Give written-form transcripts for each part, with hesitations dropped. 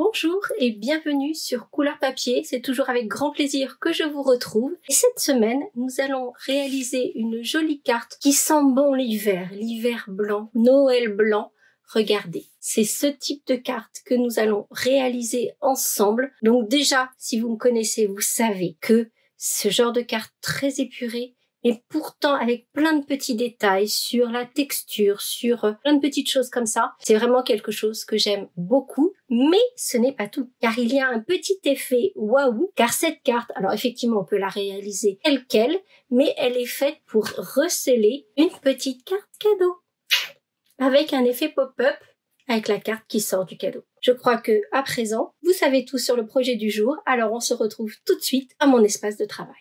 Bonjour et bienvenue sur Couleur Papier, c'est toujours avec grand plaisir que je vous retrouve. Et cette semaine, nous allons réaliser une jolie carte qui sent bon l'hiver blanc, Noël blanc. Regardez, c'est ce type de carte que nous allons réaliser ensemble. Donc déjà, si vous me connaissez, vous savez que ce genre de carte très épurée, et pourtant avec plein de petits détails sur la texture, sur plein de petites choses comme ça. C'est vraiment quelque chose que j'aime beaucoup, mais ce n'est pas tout, car il y a un petit effet waouh, car cette carte, alors effectivement on peut la réaliser telle quelle, mais elle est faite pour receler une petite carte cadeau, avec un effet pop-up, avec la carte qui sort du cadeau. Je crois que, à présent, vous savez tout sur le projet du jour, alors on se retrouve tout de suite à mon espace de travail.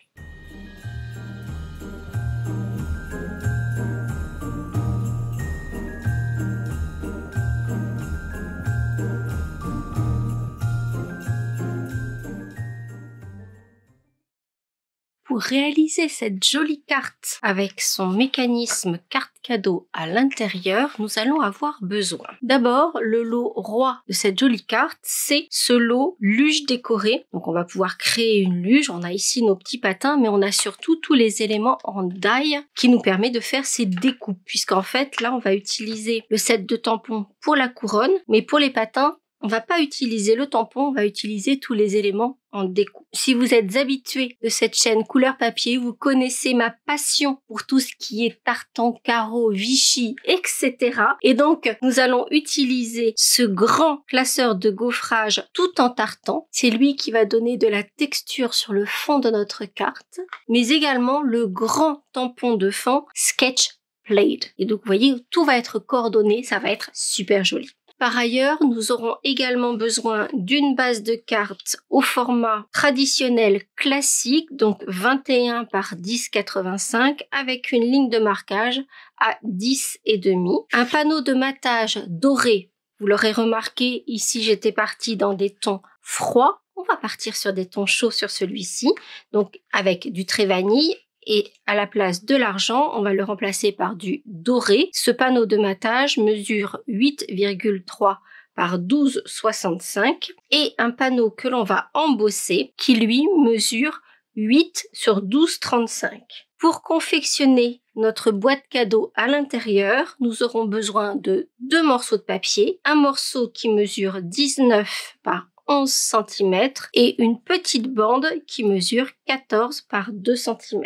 Pour réaliser cette jolie carte avec son mécanisme carte cadeau à l'intérieur, nous allons avoir besoin. D'abord, le lot roi de cette jolie carte, c'est ce lot luge décorée. Donc on va pouvoir créer une luge, on a ici nos petits patins, mais on a surtout tous les éléments en die qui nous permet de faire ces découpes. Puisqu'en fait, là on va utiliser le set de tampons pour la couronne, mais pour les patins, on va pas utiliser le tampon, on va utiliser tous les éléments en découpe. Si vous êtes habitué de cette chaîne Couleur Papier, vous connaissez ma passion pour tout ce qui est tartan, carreau, Vichy, etc. Et donc, nous allons utiliser ce grand classeur de gaufrage tout en tartan. C'est lui qui va donner de la texture sur le fond de notre carte, mais également le grand tampon de fond Sketch Blade. Et donc, vous voyez, tout va être coordonné, ça va être super joli. Par ailleurs, nous aurons également besoin d'une base de cartes au format traditionnel classique, donc 21 par 10,85 avec une ligne de marquage à 10,5. Un panneau de matage doré, vous l'aurez remarqué, ici j'étais partie dans des tons froids. On va partir sur des tons chauds sur celui-ci, donc avec du trait vanille. Et à la place de l'argent, on va le remplacer par du doré. Ce panneau de matage mesure 8,3 par 12,65 et un panneau que l'on va embosser qui lui mesure 8 sur 12,35. Pour confectionner notre boîte cadeau à l'intérieur, nous aurons besoin de 2 morceaux de papier, un morceau qui mesure 19 par 11 cm et une petite bande qui mesure 14 par 2 cm.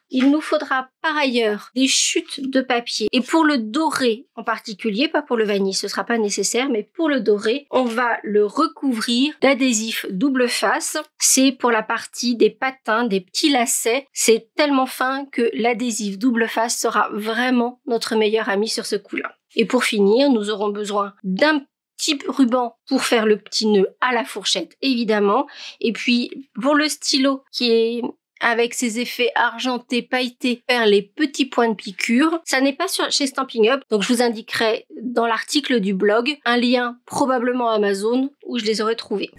Il nous faudra par ailleurs des chutes de papier. Et pour le doré en particulier, pas pour le vanille, ce sera pas nécessaire, mais pour le doré, on va le recouvrir d'adhésif double face. C'est pour la partie des patins, des petits lacets. C'est tellement fin que l'adhésif double face sera vraiment notre meilleur ami sur ce coup-là. Et pour finir, nous aurons besoin d'un type ruban pour faire le petit nœud à la fourchette, évidemment. Et puis, pour le stylo qui est avec ses effets argentés, pailletés, faire les petits points de piqûre. Ça n'est pas chez Stampin' Up, donc je vous indiquerai dans l'article du blog un lien probablement Amazon où je les aurai trouvés.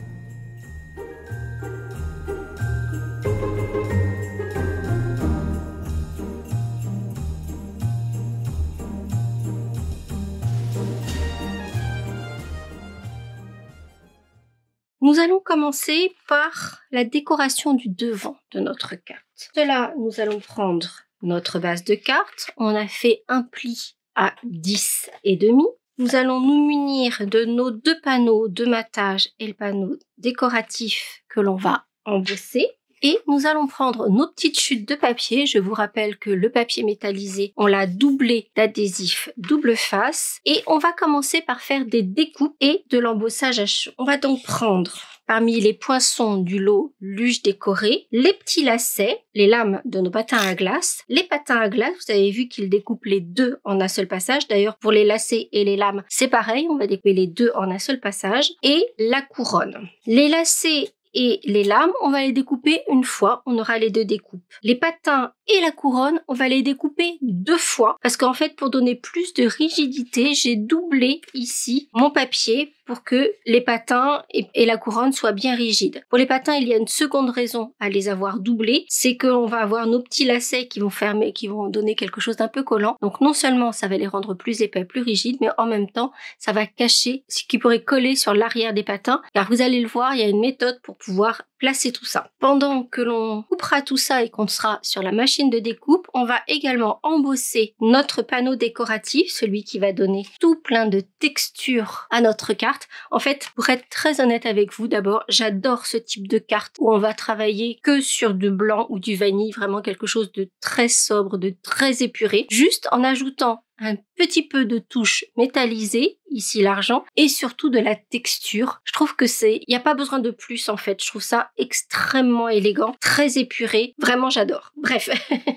Nous allons commencer par la décoration du devant de notre carte. Cela, nous allons prendre notre base de carte. On a fait un pli à 10,5. Nous allons nous munir de nos 2 panneaux de matage et le panneau décoratif que l'on va embosser. Et nous allons prendre nos petites chutes de papier. Je vous rappelle que le papier métallisé, on l'a doublé d'adhésif double face. Et on va commencer par faire des découpes et de l'embossage à chaud. On va donc prendre parmi les poinçons du lot luge décorée, les petits lacets, les lames de nos patins à glace. Les patins à glace, vous avez vu qu'ils découpent les 2 en un seul passage. D'ailleurs, pour les lacets et les lames, c'est pareil. On va découper les 2 en un seul passage. Et la couronne. Les lacets et les lames, on va les découper une fois, on aura les 2 découpes. Les patins et la couronne, on va les découper 2 fois, parce qu'en fait, pour donner plus de rigidité, j'ai doublé ici mon papier pour que les patins et la couronne soient bien rigides. Pour les patins, il y a une seconde raison à les avoir doublés, c'est qu'on va avoir nos petits lacets qui vont fermer, qui vont donner quelque chose d'un peu collant. Donc non seulement ça va les rendre plus épais, plus rigides, mais en même temps, ça va cacher ce qui pourrait coller sur l'arrière des patins, car vous allez le voir, il y a une méthode pour pouvoir placer tout ça. Pendant que l'on coupera tout ça et qu'on sera sur la machine de découpe, on va également embosser notre panneau décoratif, celui qui va donner tout plein de textures à notre carte. En fait, pour être très honnête avec vous, d'abord, j'adore ce type de carte où on va travailler que sur du blanc ou du vanille, vraiment quelque chose de très sobre, de très épuré, juste en ajoutant un petit peu de touche métallisée, ici l'argent, et surtout de la texture. Je trouve que il n'y a pas besoin de plus en fait. Je trouve ça extrêmement élégant, très épuré. Vraiment, j'adore. Bref.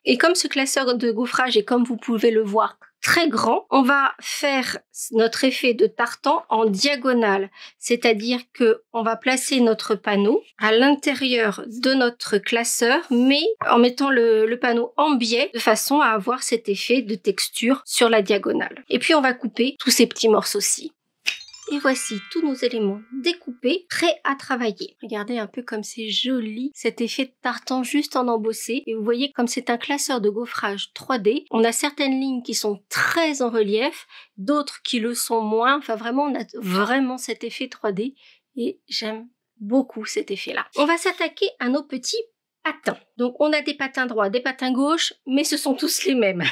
Et comme ce classeur de gaufrage est, comme vous pouvez le voir, très grand, on va faire notre effet de tartan en diagonale, c'est-à-dire que on va placer notre panneau à l'intérieur de notre classeur, mais en mettant le panneau en biais de façon à avoir cet effet de texture sur la diagonale. Et puis on va couper tous ces petits morceaux-ci. Et voici tous nos éléments découpés, prêts à travailler. Regardez un peu comme c'est joli, cet effet de tartan juste en embossé. Et vous voyez comme c'est un classeur de gaufrage 3D, on a certaines lignes qui sont très en relief, d'autres qui le sont moins. Enfin vraiment, on a vraiment cet effet 3D et j'aime beaucoup cet effet-là. On va s'attaquer à nos petits patins. Donc on a des patins droits, des patins gauches, mais ce sont tous les mêmes.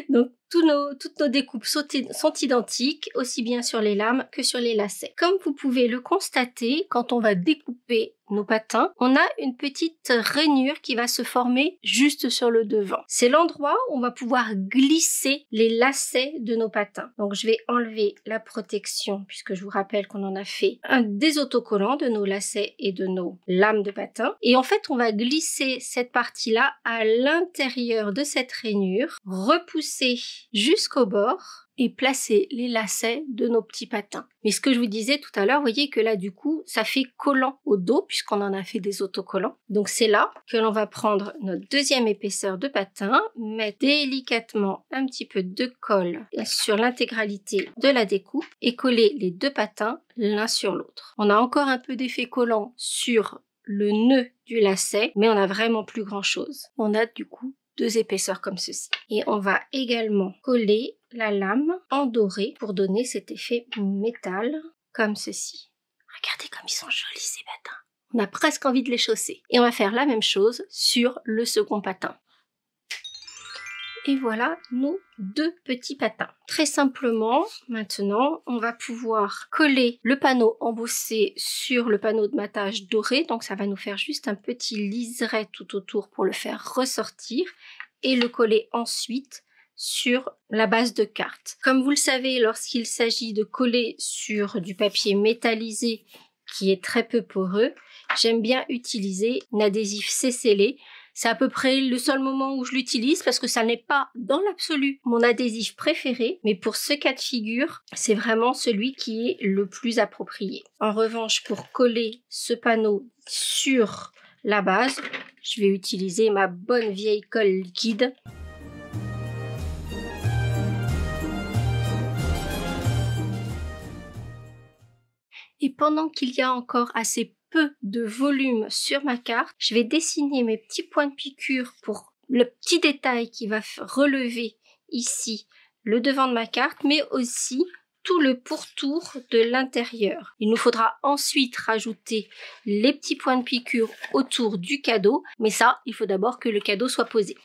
Donc toutes nos découpes sont identiques, aussi bien sur les lames que sur les lacets. Comme vous pouvez le constater, quand on va découper nos patins, on a une petite rainure qui va se former juste sur le devant. C'est l'endroit où on va pouvoir glisser les lacets de nos patins. Donc je vais enlever la protection, puisque je vous rappelle qu'on en a fait des autocollants de nos lacets et de nos lames de patins. Et en fait, on va glisser cette partie-là à l'intérieur de cette rainure, repousser jusqu'au bord et placer les lacets de nos petits patins. Mais ce que je vous disais tout à l'heure, vous voyez que là du coup ça fait collant au dos puisqu'on en a fait des autocollants. Donc c'est là que l'on va prendre notre deuxième épaisseur de patin, mettre délicatement un petit peu de colle sur l'intégralité de la découpe et coller les deux patins l'un sur l'autre. On a encore un peu d'effet collant sur le nœud du lacet, mais on a vraiment plus grand chose. On a du coup deux épaisseurs comme ceci. Et on va également coller la lame en doré pour donner cet effet métal comme ceci. Regardez comme ils sont jolis ces patins. On a presque envie de les chausser. Et on va faire la même chose sur le second patin. Et voilà nos deux petits patins. Très simplement, maintenant, on va pouvoir coller le panneau embossé sur le panneau de matage doré. Donc ça va nous faire juste un petit liseré tout autour pour le faire ressortir. Et le coller ensuite sur la base de carte. Comme vous le savez, lorsqu'il s'agit de coller sur du papier métallisé qui est très peu poreux, j'aime bien utiliser un adhésif C-scellé. C'est à peu près le seul moment où je l'utilise parce que ça n'est pas dans l'absolu mon adhésif préféré, mais pour ce cas de figure, c'est vraiment celui qui est le plus approprié. En revanche, pour coller ce panneau sur la base, je vais utiliser ma bonne vieille colle liquide. Et pendant qu'il y a encore assez peu de volume sur ma carte, je vais dessiner mes petits points de piqûre pour le petit détail qui va relever ici le devant de ma carte, mais aussi tout le pourtour de l'intérieur. Il nous faudra ensuite rajouter les petits points de piqûre autour du cadeau, mais ça, il faut d'abord que le cadeau soit posé.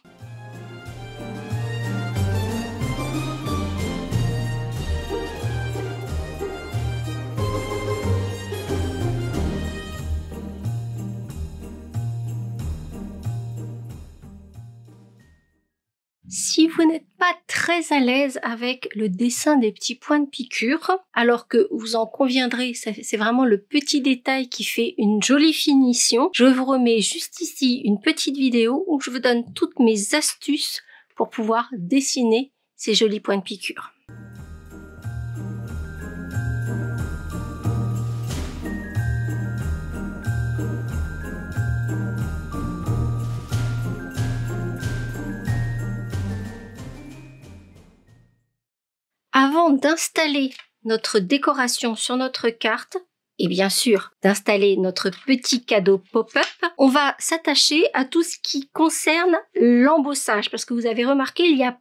Si vous n'êtes pas très à l'aise avec le dessin des petits points de piqûre, alors que vous en conviendrez, c'est vraiment le petit détail qui fait une jolie finition, je vous remets juste ici une petite vidéo où je vous donne toutes mes astuces pour pouvoir dessiner ces jolis points de piqûre. Avant d'installer notre décoration sur notre carte, et bien sûr d'installer notre petit cadeau pop-up, on va s'attacher à tout ce qui concerne l'embossage, parce que vous avez remarqué, il y a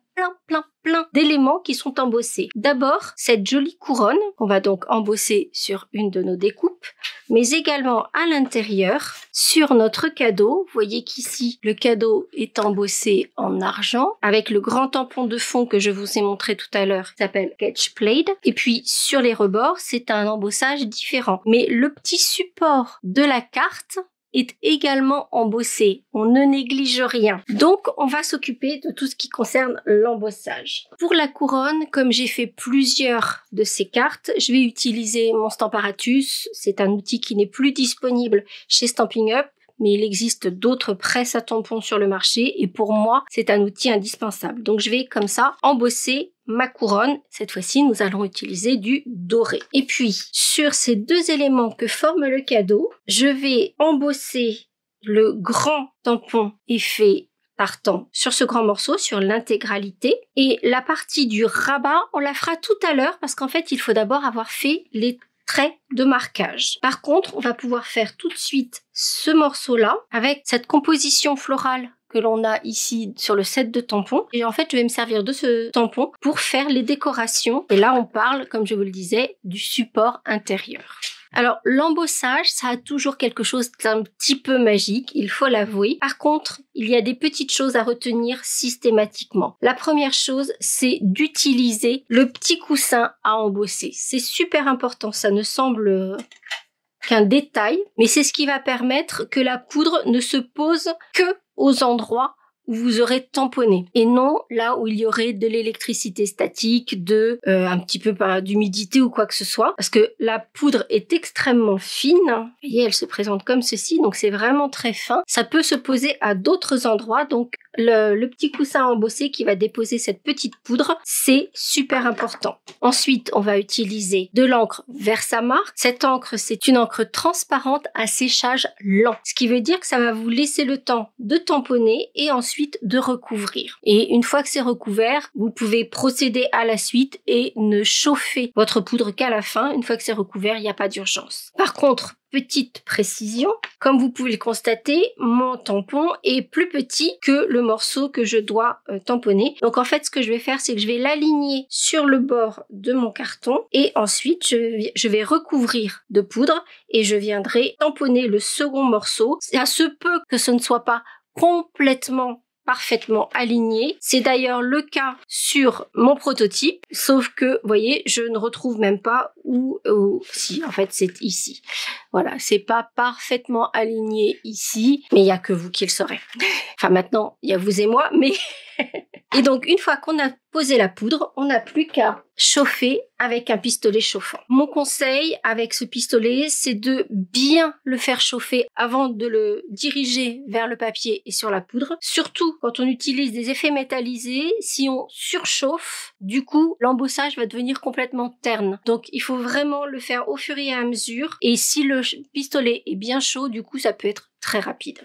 plein d'éléments qui sont embossés. D'abord, cette jolie couronne qu'on va donc embosser sur une de nos découpes, mais également à l'intérieur, sur notre cadeau. Vous voyez qu'ici, le cadeau est embossé en argent, avec le grand tampon de fond que je vous ai montré tout à l'heure, qui s'appelle Sketch Plate. Et puis, sur les rebords, c'est un embossage différent. Mais le petit support de la carte est également embossé. On ne néglige rien. Donc, on va s'occuper de tout ce qui concerne l'embossage. Pour la couronne, comme j'ai fait plusieurs de ces cartes, je vais utiliser mon Stamparatus. C'est un outil qui n'est plus disponible chez Stampin' Up, mais il existe d'autres presses à tampons sur le marché et pour moi, c'est un outil indispensable. Donc, je vais comme ça embosser ma couronne. Cette fois-ci, nous allons utiliser du doré. Et puis, sur ces deux éléments que forme le cadeau, je vais embosser le grand tampon effet tartan sur ce grand morceau, sur l'intégralité. Et la partie du rabat, on la fera tout à l'heure parce qu'en fait, il faut d'abord avoir fait les traits de marquage. Par contre, on va pouvoir faire tout de suite ce morceau-là avec cette composition florale que l'on a ici sur le set de tampons. Et en fait, je vais me servir de ce tampon pour faire les décorations. Et là, on parle, comme je vous le disais, du support intérieur. Alors, l'embossage, ça a toujours quelque chose d'un petit peu magique, il faut l'avouer. Par contre, il y a des petites choses à retenir systématiquement. La première chose, c'est d'utiliser le petit coussin à embosser. C'est super important, ça ne semble qu'un détail, mais c'est ce qui va permettre que la poudre ne se pose que aux endroits où vous aurez tamponné et non là où il y aurait de l'électricité statique, un petit peu d'humidité ou quoi que ce soit, parce que la poudre est extrêmement fine. Vous voyez, elle se présente comme ceci, donc c'est vraiment très fin. Ça peut se poser à d'autres endroits, donc le petit coussin embossé qui va déposer cette petite poudre, c'est super important. Ensuite, on va utiliser de l'encre Versamark. Cette encre, c'est une encre transparente à séchage lent, ce qui veut dire que ça va vous laisser le temps de tamponner et ensuite de recouvrir. Et une fois que c'est recouvert, vous pouvez procéder à la suite et ne chauffer votre poudre qu'à la fin. Une fois que c'est recouvert, il n'y a pas d'urgence. Par contre, petite précision, comme vous pouvez le constater, mon tampon est plus petit que le morceau que je dois tamponner. Donc en fait, ce que je vais faire, c'est que je vais l'aligner sur le bord de mon carton et ensuite je vais recouvrir de poudre et je viendrai tamponner le second morceau. Ça se peut que ce ne soit pas complètement parfaitement aligné. C'est d'ailleurs le cas sur mon prototype, sauf que, vous voyez, je ne retrouve même pas où si, en fait, c'est ici. Voilà, c'est pas parfaitement aligné ici, mais il y a que vous qui le saurez. Enfin, maintenant, il y a vous et moi, mais... Et donc, une fois qu'on a posé la poudre, on n'a plus qu'à chauffer avec un pistolet chauffant. Mon conseil avec ce pistolet, c'est de bien le faire chauffer avant de le diriger vers le papier et sur la poudre. Surtout quand on utilise des effets métallisés, si on surchauffe, du coup, l'embossage va devenir complètement terne. Donc, il faut vraiment le faire au fur et à mesure. Et si le pistolet est bien chaud, du coup, ça peut être très rapide.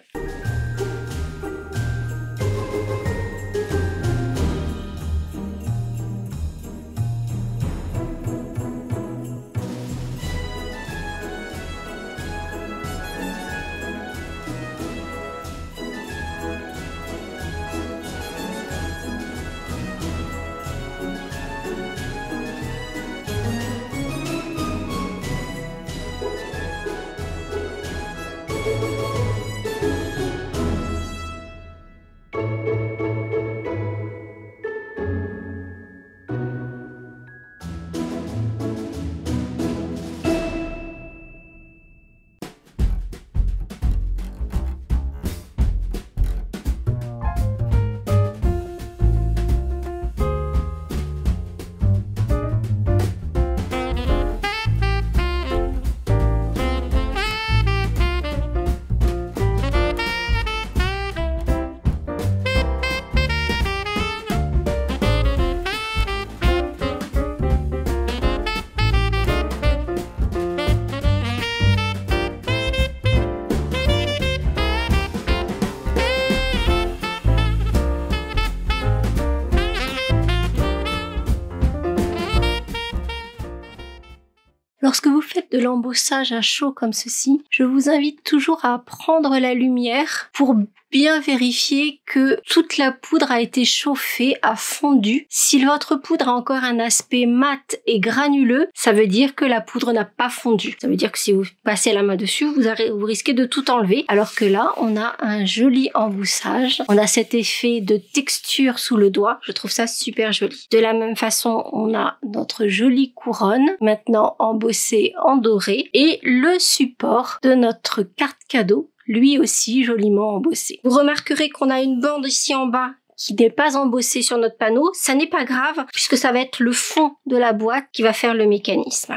Lorsque vous faites de l'embossage à chaud comme ceci, je vous invite toujours à prendre la lumière pour bien vérifier que toute la poudre a été chauffée, a fondu. Si votre poudre a encore un aspect mat et granuleux, ça veut dire que la poudre n'a pas fondu. Ça veut dire que si vous passez la main dessus, vous risquez de tout enlever. Alors que là, on a un joli emboussage. On a cet effet de texture sous le doigt. Je trouve ça super joli. De la même façon, on a notre jolie couronne, maintenant embossée en doré, et le support de notre carte cadeau, lui aussi joliment embossé. Vous remarquerez qu'on a une bande ici en bas qui n'est pas embossée sur notre panneau. Ça n'est pas grave puisque ça va être le fond de la boîte qui va faire le mécanisme.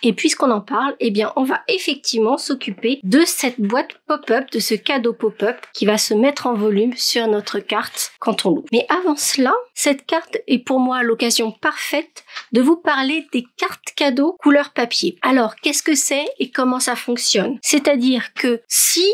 Et puisqu'on en parle, eh bien, on va effectivement s'occuper de cette boîte pop-up, de ce cadeau pop-up qui va se mettre en volume sur notre carte quand on l'ouvre. Mais avant cela, cette carte est pour moi l'occasion parfaite de vous parler des cartes cadeaux couleur papier. Alors, qu'est-ce que c'est et comment ça fonctionne? C'est-à-dire que si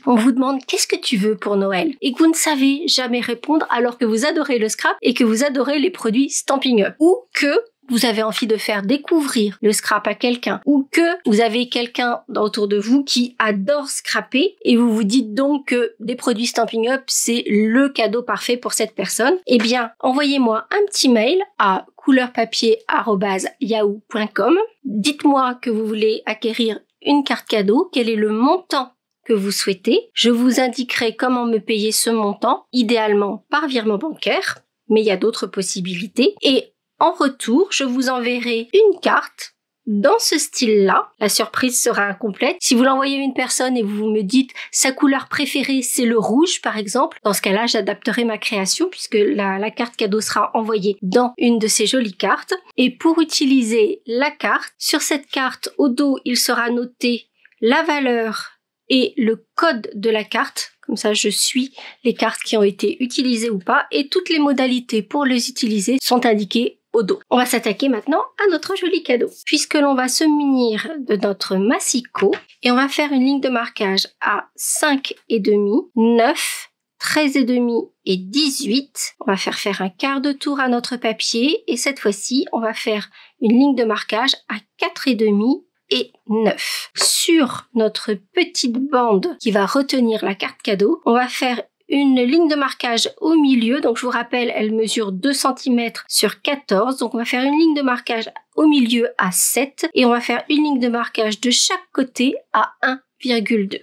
on vous demande qu'est-ce que tu veux pour Noël et que vous ne savez jamais répondre alors que vous adorez le scrap et que vous adorez les produits Stampin' Up, ou que vous avez envie de faire découvrir le scrap à quelqu'un, ou que vous avez quelqu'un autour de vous qui adore scraper et vous vous dites donc que des produits Stampin' Up, c'est le cadeau parfait pour cette personne, eh bien, envoyez-moi un petit mail à couleurpapier@yahoo.com. Dites-moi que vous voulez acquérir une carte cadeau, quel est le montant que vous souhaitez. Je vous indiquerai comment me payer ce montant, idéalement par virement bancaire, mais il y a d'autres possibilités. Et en retour, je vous enverrai une carte dans ce style-là. La surprise sera incomplète. Si vous l'envoyez à une personne et vous me dites sa couleur préférée c'est le rouge par exemple, dans ce cas-là j'adapterai ma création puisque la carte cadeau sera envoyée dans une de ces jolies cartes. Et pour utiliser la carte, sur cette carte au dos il sera noté la valeur et le code de la carte. Comme ça, je suis les cartes qui ont été utilisées ou pas. Et toutes les modalités pour les utiliser sont indiquées au dos. On va s'attaquer maintenant à notre joli cadeau. Puisque l'on va se munir de notre massicot. Et on va faire une ligne de marquage à 5,5, 9, 13,5 et 18. On va faire un quart de tour à notre papier. Et cette fois-ci, on va faire une ligne de marquage à 4,5 et 9. Sur notre petite bande qui va retenir la carte cadeau, on va faire une ligne de marquage au milieu. Donc je vous rappelle, elle mesure 2 cm sur 14. Donc on va faire une ligne de marquage au milieu à 7 et on va faire une ligne de marquage de chaque côté à 1,2.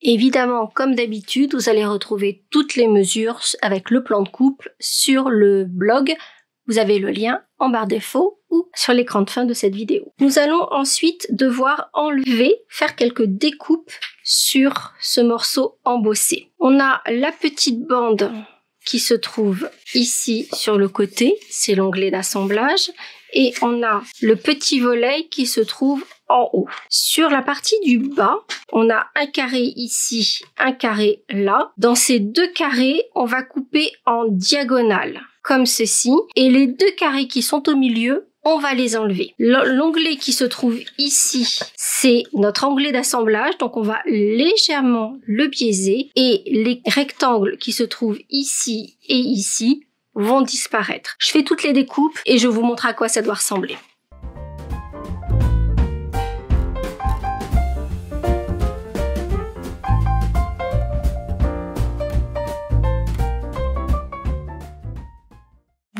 Évidemment, comme d'habitude, vous allez retrouver toutes les mesures avec le plan de couple sur le blog. Vous avez le lien en barre d'infos ou sur l'écran de fin de cette vidéo. Nous allons ensuite devoir faire quelques découpes sur ce morceau embossé. On a la petite bande qui se trouve ici sur le côté, c'est l'onglet d'assemblage, et on a le petit volet qui se trouve en haut. Sur la partie du bas, on a un carré ici, un carré là. Dans ces deux carrés, on va couper en diagonale, comme ceci, et les deux carrés qui sont au milieu, on va les enlever. L'onglet qui se trouve ici, c'est notre onglet d'assemblage, donc on va légèrement le biaiser, et les rectangles qui se trouvent ici et ici vont disparaître. Je fais toutes les découpes et je vous montre à quoi ça doit ressembler.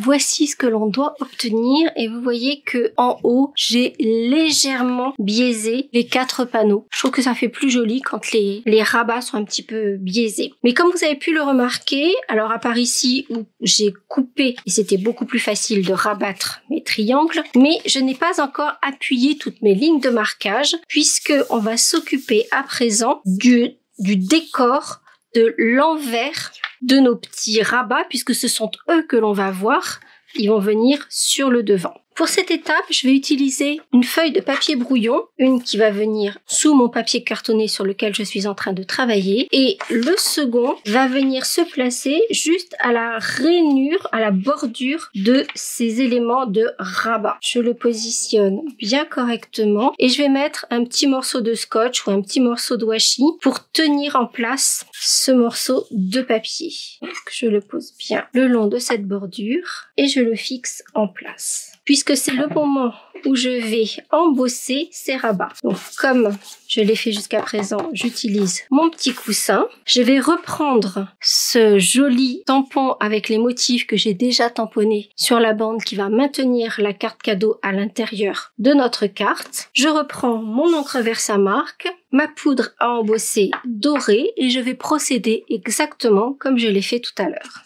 Voici ce que l'on doit obtenir et vous voyez que en haut, j'ai légèrement biaisé les 4 panneaux. Je trouve que ça fait plus joli quand les rabats sont un petit peu biaisés. Mais comme vous avez pu le remarquer, alors à part ici où j'ai coupé et c'était beaucoup plus facile de rabattre mes triangles, mais je n'ai pas encore appuyé toutes mes lignes de marquage puisque on va s'occuper à présent du décor de l'envers de nos petits rabats, puisque ce sont eux que l'on va voir, ils vont venir sur le devant. Pour cette étape, je vais utiliser une feuille de papier brouillon, une qui va venir sous mon papier cartonné sur lequel je suis en train de travailler, et le second va venir se placer juste à la rainure, à la bordure de ces éléments de rabat. Je le positionne bien correctement et je vais mettre un petit morceau de scotch ou un petit morceau de washi pour tenir en place ce morceau de papier. Donc, je le pose bien le long de cette bordure et je le fixe en place. Puisque c'est le moment où je vais embosser ces rabats. Donc, comme je l'ai fait jusqu'à présent, j'utilise mon petit coussin. Je vais reprendre ce joli tampon avec les motifs que j'ai déjà tamponné sur la bande qui va maintenir la carte cadeau à l'intérieur de notre carte. Je reprends mon encre Versamark, ma poudre à embosser dorée et je vais procéder exactement comme je l'ai fait tout à l'heure.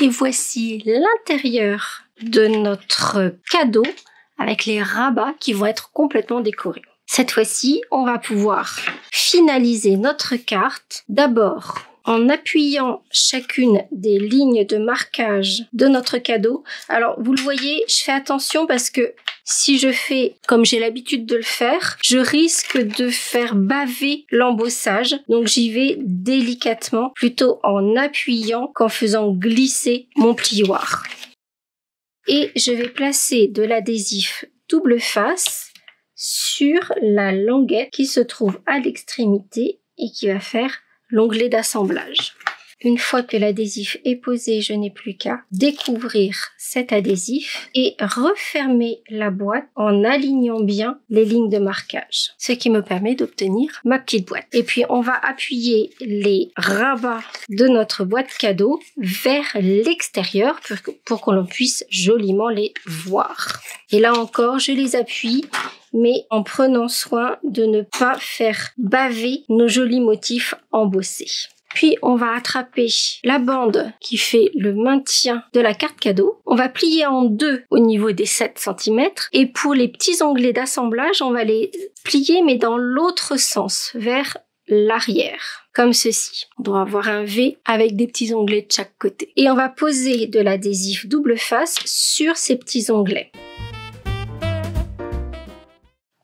Et voici l'intérieur de notre cadeau avec les rabats qui vont être complètement décorés. Cette fois-ci, on va pouvoir finaliser notre carte d'abord en appuyant chacune des lignes de marquage de notre cadeau. Alors, vous le voyez, je fais attention parce que si je fais comme j'ai l'habitude de le faire, je risque de faire baver l'embossage. Donc, j'y vais délicatement, plutôt en appuyant qu'en faisant glisser mon plioir. Et je vais placer de l'adhésif double face sur la languette qui se trouve à l'extrémité et qui va faire l'onglet d'assemblage. Une fois que l'adhésif est posé, je n'ai plus qu'à découvrir cet adhésif et refermer la boîte en alignant bien les lignes de marquage, ce qui me permet d'obtenir ma petite boîte. Et puis on va appuyer les rabats de notre boîte cadeau vers l'extérieur pour que l'on puisse joliment les voir. Et là encore, je les appuie, mais en prenant soin de ne pas faire baver nos jolis motifs embossés. Puis on va attraper la bande qui fait le maintien de la carte cadeau. On va plier en deux au niveau des 7 cm. Et pour les petits onglets d'assemblage, on va les plier mais dans l'autre sens, vers l'arrière. Comme ceci. On doit avoir un V avec des petits onglets de chaque côté. Et on va poser de l'adhésif double face sur ces petits onglets.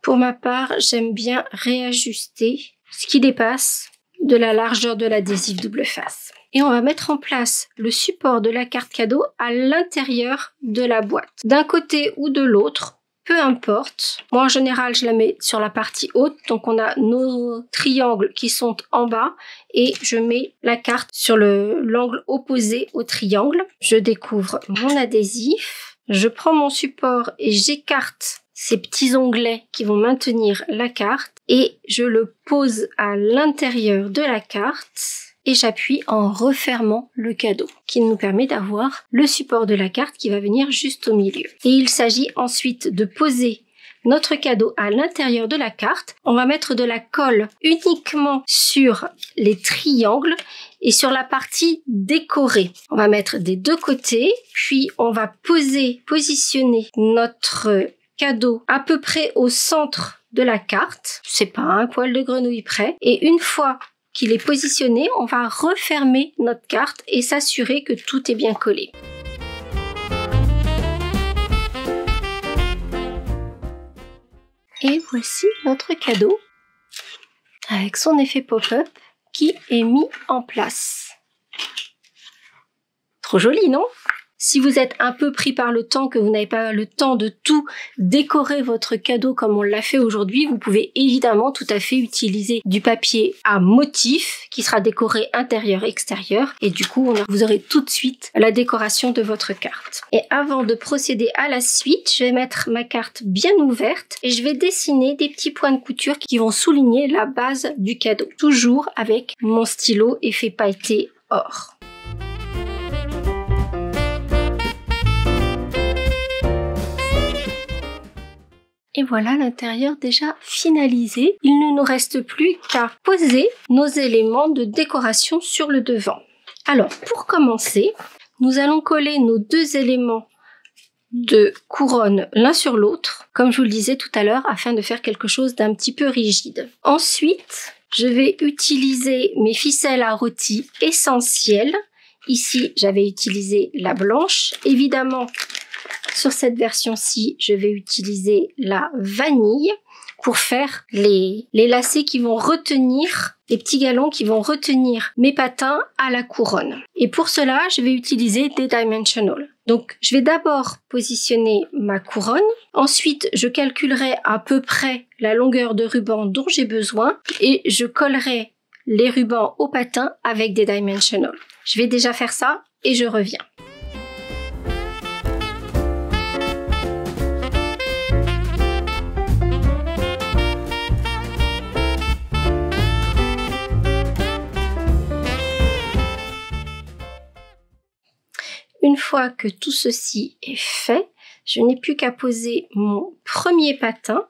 Pour ma part, j'aime bien réajuster ce qui dépasse de la largeur de l'adhésif double face. Et on va mettre en place le support de la carte cadeau à l'intérieur de la boîte. D'un côté ou de l'autre, peu importe. Moi, en général, je la mets sur la partie haute. Donc, on a nos triangles qui sont en bas et je mets la carte sur l'angle opposé au triangle. Je découvre mon adhésif. Je prends mon support et j'écarte ces petits onglets qui vont maintenir la carte et je le pose à l'intérieur de la carte et j'appuie en refermant le cadeau qui nous permet d'avoir le support de la carte qui va venir juste au milieu. Et il s'agit ensuite de poser notre cadeau à l'intérieur de la carte. On va mettre de la colle uniquement sur les triangles et sur la partie décorée. On va mettre des deux côtés, puis on va positionner notre cadeau à peu près au centre de la carte. C'est pas un poil de grenouille près. Et une fois qu'il est positionné, on va refermer notre carte et s'assurer que tout est bien collé. Et voici notre cadeau avec son effet pop-up qui est mis en place. Trop joli, non ? Si vous êtes un peu pris par le temps, que vous n'avez pas le temps de tout décorer votre cadeau comme on l'a fait aujourd'hui, vous pouvez évidemment tout à fait utiliser du papier à motif qui sera décoré intérieur-extérieur et du coup vous aurez tout de suite la décoration de votre carte. Et avant de procéder à la suite, je vais mettre ma carte bien ouverte et je vais dessiner des petits points de couture qui vont souligner la base du cadeau. Toujours avec mon stylo effet pailleté or. Et voilà l'intérieur déjà finalisé. Il ne nous reste plus qu'à poser nos éléments de décoration sur le devant. Alors, pour commencer, nous allons coller nos deux éléments de couronne l'un sur l'autre, comme je vous le disais tout à l'heure, afin de faire quelque chose d'un petit peu rigide. Ensuite, je vais utiliser mes ficelles à rôti essentielles. Ici, j'avais utilisé la blanche. Évidemment, sur cette version-ci, je vais utiliser la vanille pour faire les lacets qui vont retenir, les petits galons qui vont retenir mes patins à la couronne. Et pour cela, je vais utiliser des dimensional. Donc, je vais d'abord positionner ma couronne. Ensuite, je calculerai à peu près la longueur de ruban dont j'ai besoin et je collerai les rubans au patin avec des dimensional. Je vais déjà faire ça et je reviens. Une fois que tout ceci est fait, je n'ai plus qu'à poser mon premier patin,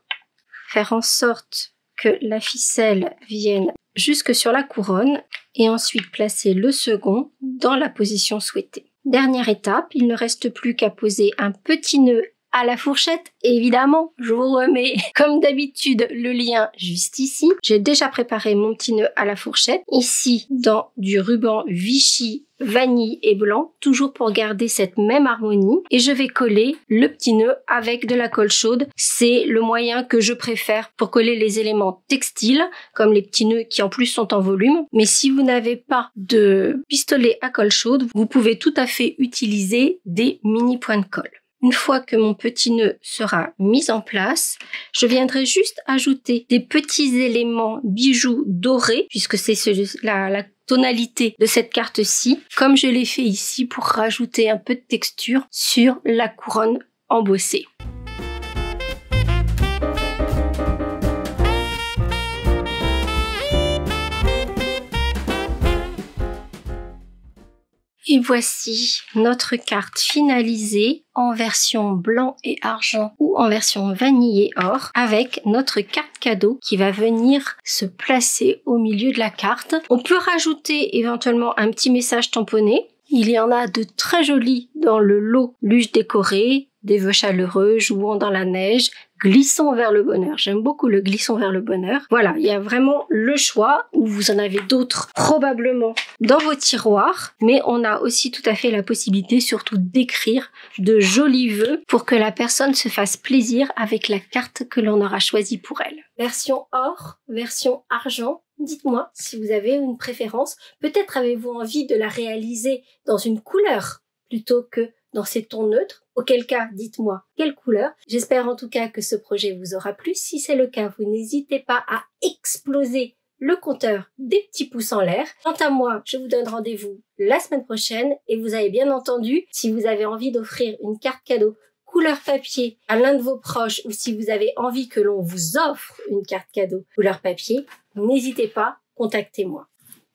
faire en sorte que la ficelle vienne jusque sur la couronne et ensuite placer le second dans la position souhaitée. Dernière étape, il ne reste plus qu'à poser un petit nœud à la fourchette. Et évidemment, je vous remets comme d'habitude le lien juste ici. J'ai déjà préparé mon petit nœud à la fourchette, ici dans du ruban Vichy vanille et blanc, toujours pour garder cette même harmonie. Et je vais coller le petit nœud avec de la colle chaude. C'est le moyen que je préfère pour coller les éléments textiles, comme les petits nœuds qui en plus sont en volume. Mais si vous n'avez pas de pistolet à colle chaude, vous pouvez tout à fait utiliser des mini points de colle. Une fois que mon petit nœud sera mis en place, je viendrai juste ajouter des petits éléments bijoux dorés, puisque c'est la tonalité de cette carte-ci, comme je l'ai fait ici pour rajouter un peu de texture sur la couronne embossée. Et voici notre carte finalisée en version blanc et argent ou en version vanille et or avec notre carte cadeau qui va venir se placer au milieu de la carte. On peut rajouter éventuellement un petit message tamponné. Il y en a de très jolis dans le lot luge décorée, des vœux chaleureux, jouons dans la neige, glissons vers le bonheur. J'aime beaucoup le glissons vers le bonheur. Voilà, il y a vraiment le choix, ou vous en avez d'autres probablement dans vos tiroirs, mais on a aussi tout à fait la possibilité surtout d'écrire de jolis vœux pour que la personne se fasse plaisir avec la carte que l'on aura choisie pour elle. Version or, version argent. Dites-moi si vous avez une préférence. Peut-être avez-vous envie de la réaliser dans une couleur plutôt que dans ces tons neutres. Auquel cas, dites-moi quelle couleur. J'espère en tout cas que ce projet vous aura plu. Si c'est le cas, vous n'hésitez pas à exploser le compteur des petits pouces en l'air. Quant à moi, je vous donne rendez-vous la semaine prochaine et vous avez bien entendu, si vous avez envie d'offrir une carte cadeau couleur papier à l'un de vos proches ou si vous avez envie que l'on vous offre une carte cadeau couleur papier, n'hésitez pas, contactez-moi.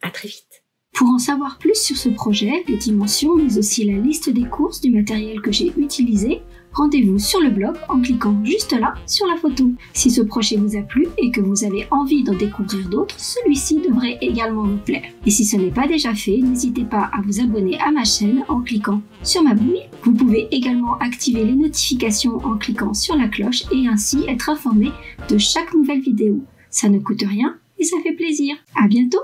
À très vite. Pour en savoir plus sur ce projet, les dimensions, mais aussi la liste des courses du matériel que j'ai utilisé, rendez-vous sur le blog en cliquant juste là sur la photo. Si ce projet vous a plu et que vous avez envie d'en découvrir d'autres, celui-ci devrait également vous plaire. Et si ce n'est pas déjà fait, n'hésitez pas à vous abonner à ma chaîne en cliquant sur ma bouille. Vous pouvez également activer les notifications en cliquant sur la cloche et ainsi être informé de chaque nouvelle vidéo. Ça ne coûte rien et ça fait plaisir. À bientôt!